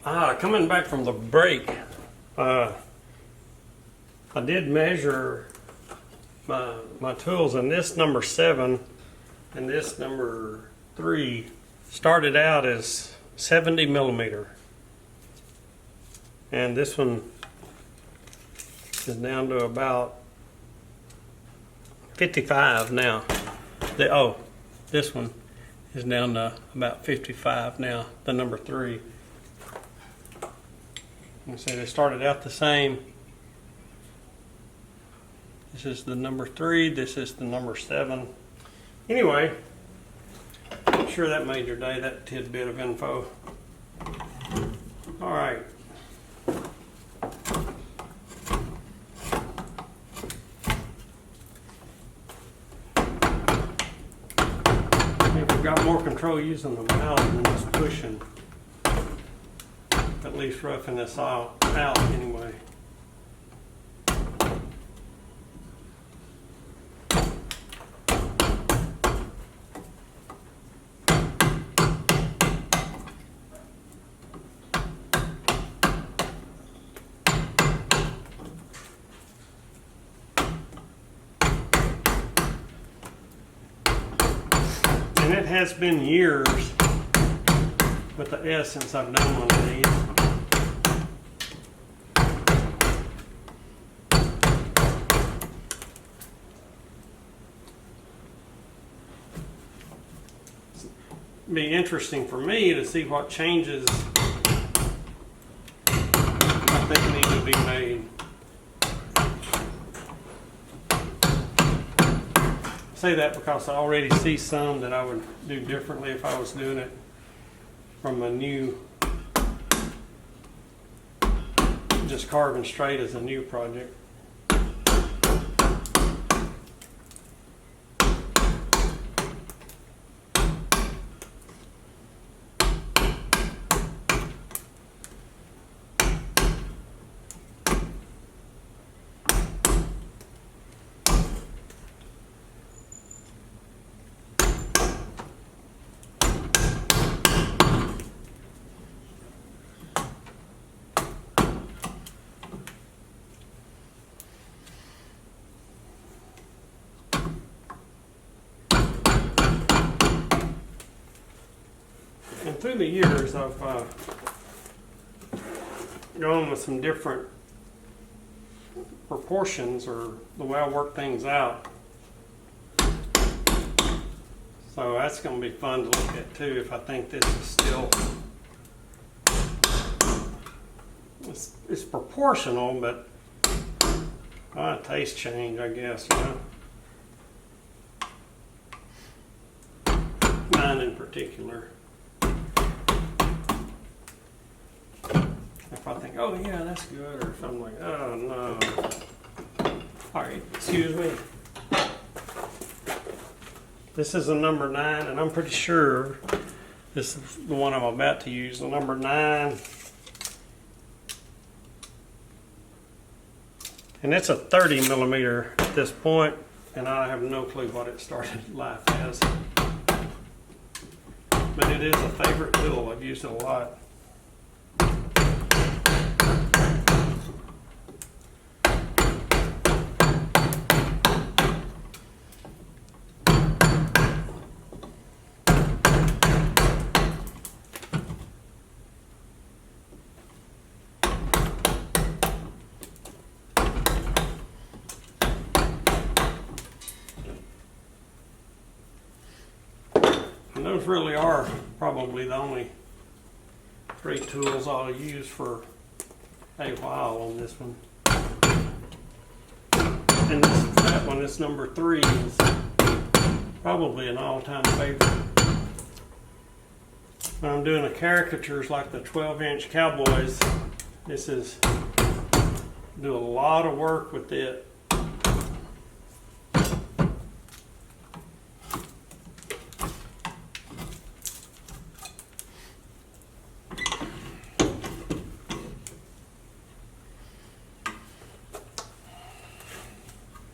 Coming back from the break, I did measure my tools, and this number 7 and this number 3 started out as 70 millimeter, and this one is down to about 55 now. This one is down to about 55 now, the number 3. And so they started out the same. This is the number 3, this is the number 7. Anyway, I'm sure that made your day, that tidbit of info. All right. We've got more control using the valve than just pushing. At least roughing this out anyway. And it has been years with the S since I've done one of these. Be interesting for me to see what changes I think need to be made. I say that because I already see some that I would do differently if I was doing it from a new, just carving straight as a new project. And through the years, I've gone with some different proportions or the way I work things out. So that's going to be fun to look at too, if I think this is still, it's proportional, but a taste change, I guess, you know. Mine in particular. If I think, oh yeah, that's good, or if I'm like, oh no. All right, excuse me. This is a number 9, and I'm pretty sure this is the one I'm about to use, the number 9. And it's a 30 millimeter at this point, and I have no clue what it started life as. But it is a favorite tool, I've used it a lot. And those really are probably the only 3 tools I'll use for a while on this one. And that one, this number 3, is probably an all-time favorite. When I'm doing the caricatures like the 12-inch cowboys, this is, do a lot of work with it.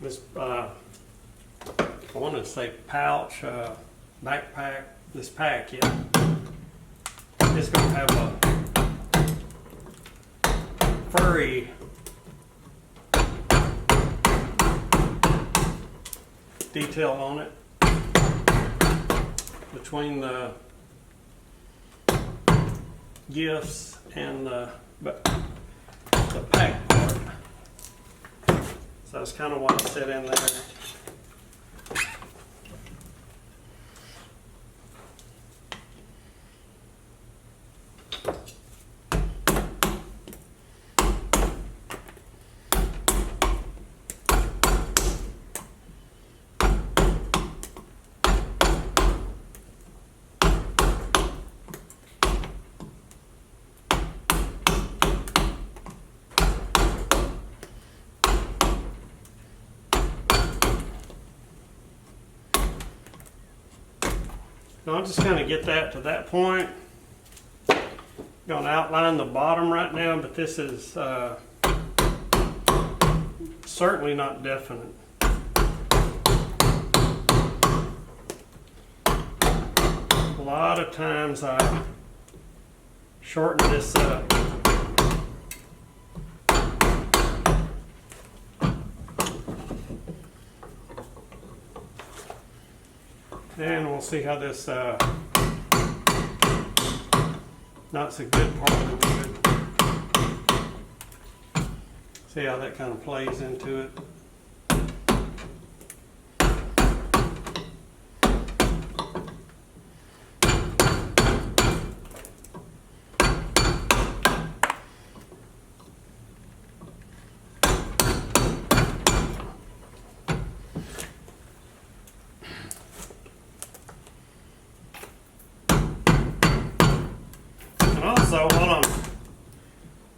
This, I want to say pouch, backpack, this pack, yeah. It's going to have blurry detail on it between the gifts and the pack part. So that's kind of why I set in there. Now I'll just kind of get that to that point. I'm going to outline the bottom right now, but this is certainly not definite. A lot of times I shorten this up. And we'll see how this, not so good part of the wood. See how that kind of plays into it. Also, while I'm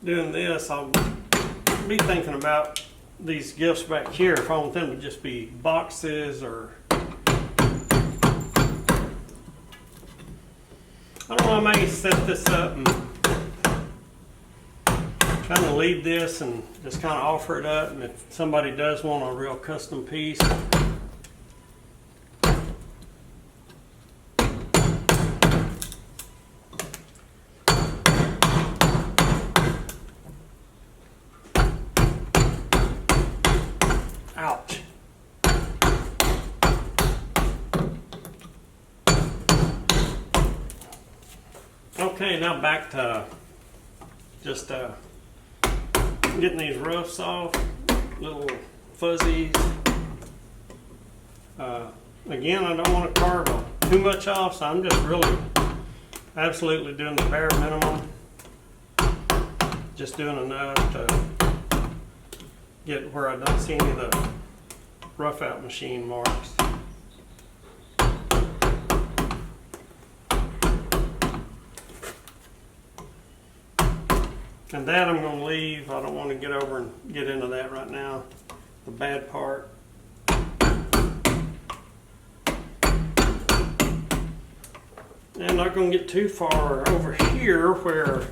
doing this, I'll be thinking about these gifts back here, if I want them to just be boxes, or I don't know, I may set this up and kind of leave this and just kind of offer it up, and if somebody does want a real custom piece, ouch. Okay, now back to just getting these roughs off, little fuzzies. Again, I don't want to carve too much off, so I'm just really absolutely doing the bare minimum. Just doing enough to get where I don't see any of the rough out machine marks. And that I'm going to leave. I don't want to get over and get into that right now, the bad part. And I'm not going to get too far over here where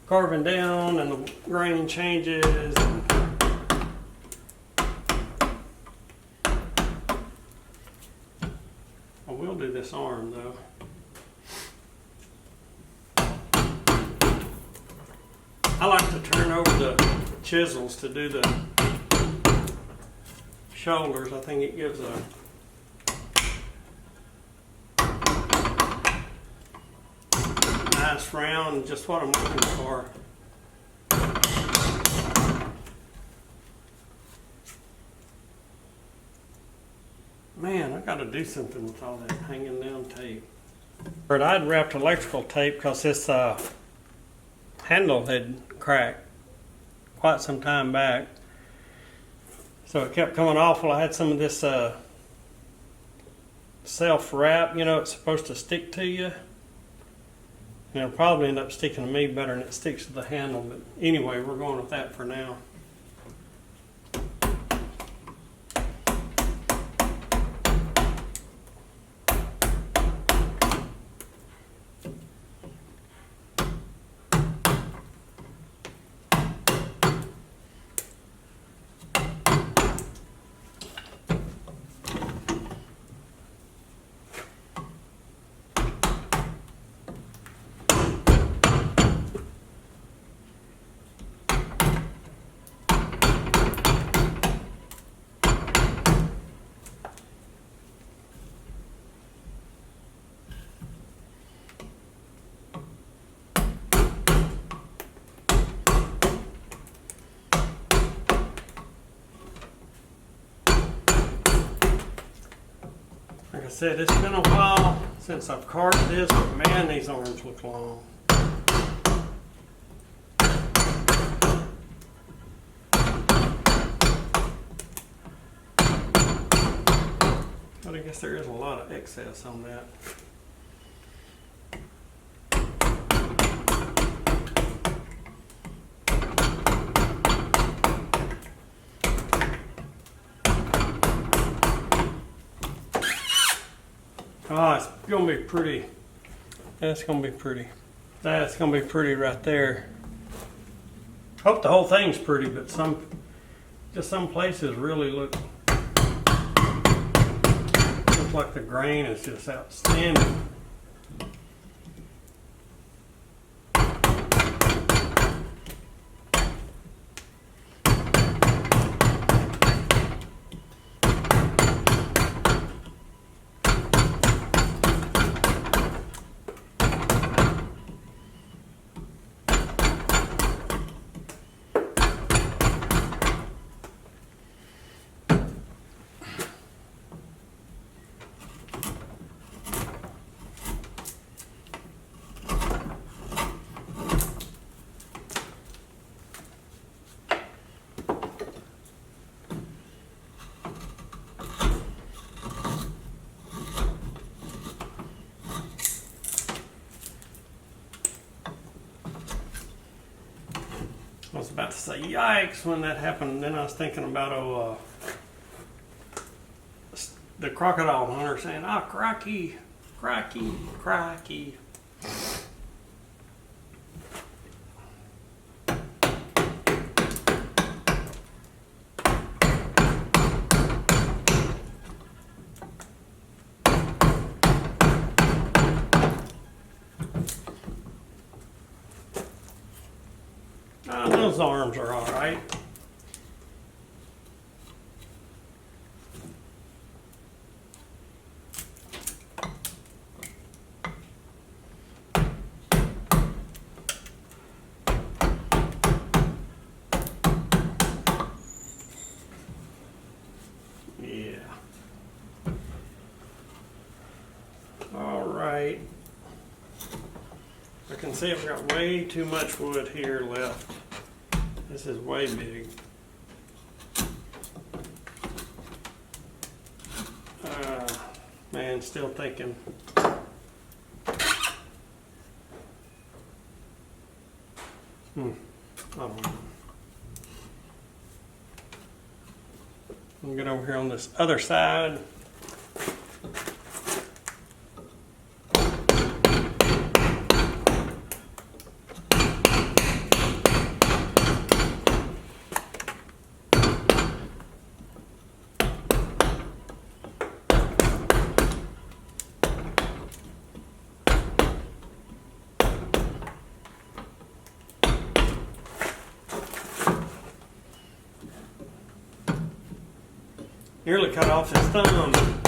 carving down and the grain changes. I will do this arm though. I like to turn over the chisels to do the shoulders. I think it gives a nice round, just what I'm looking for. Man, I got to do something with all that hanging down tape. But I'd wrapped electrical tape because this handle had cracked quite some time back. So it kept coming off. Well, I had some of this self-wrap, you know, it's supposed to stick to you. And it'll probably end up sticking to me better than it sticks to the handle. But anyway, we're going with that for now. said, it's been a while since I've carved this, but man, these arms look long. But I guess there is a lot of excess on that. Oh, it's gonna be pretty. That's gonna be pretty. That's gonna be pretty right there. Hope the whole thing's pretty, but some places really look like the grain is just outstanding. I was about to say yikes when that happened, and then I was thinking about the crocodile hunter saying, "Ah, crikey, crikey, crikey." Those arms are all right. Yeah. All right. I can see I've got way too much wood here left. This is way big. Man, still thinking. I don't know. I'll get over here on this other side. Nearly cut off his thumb.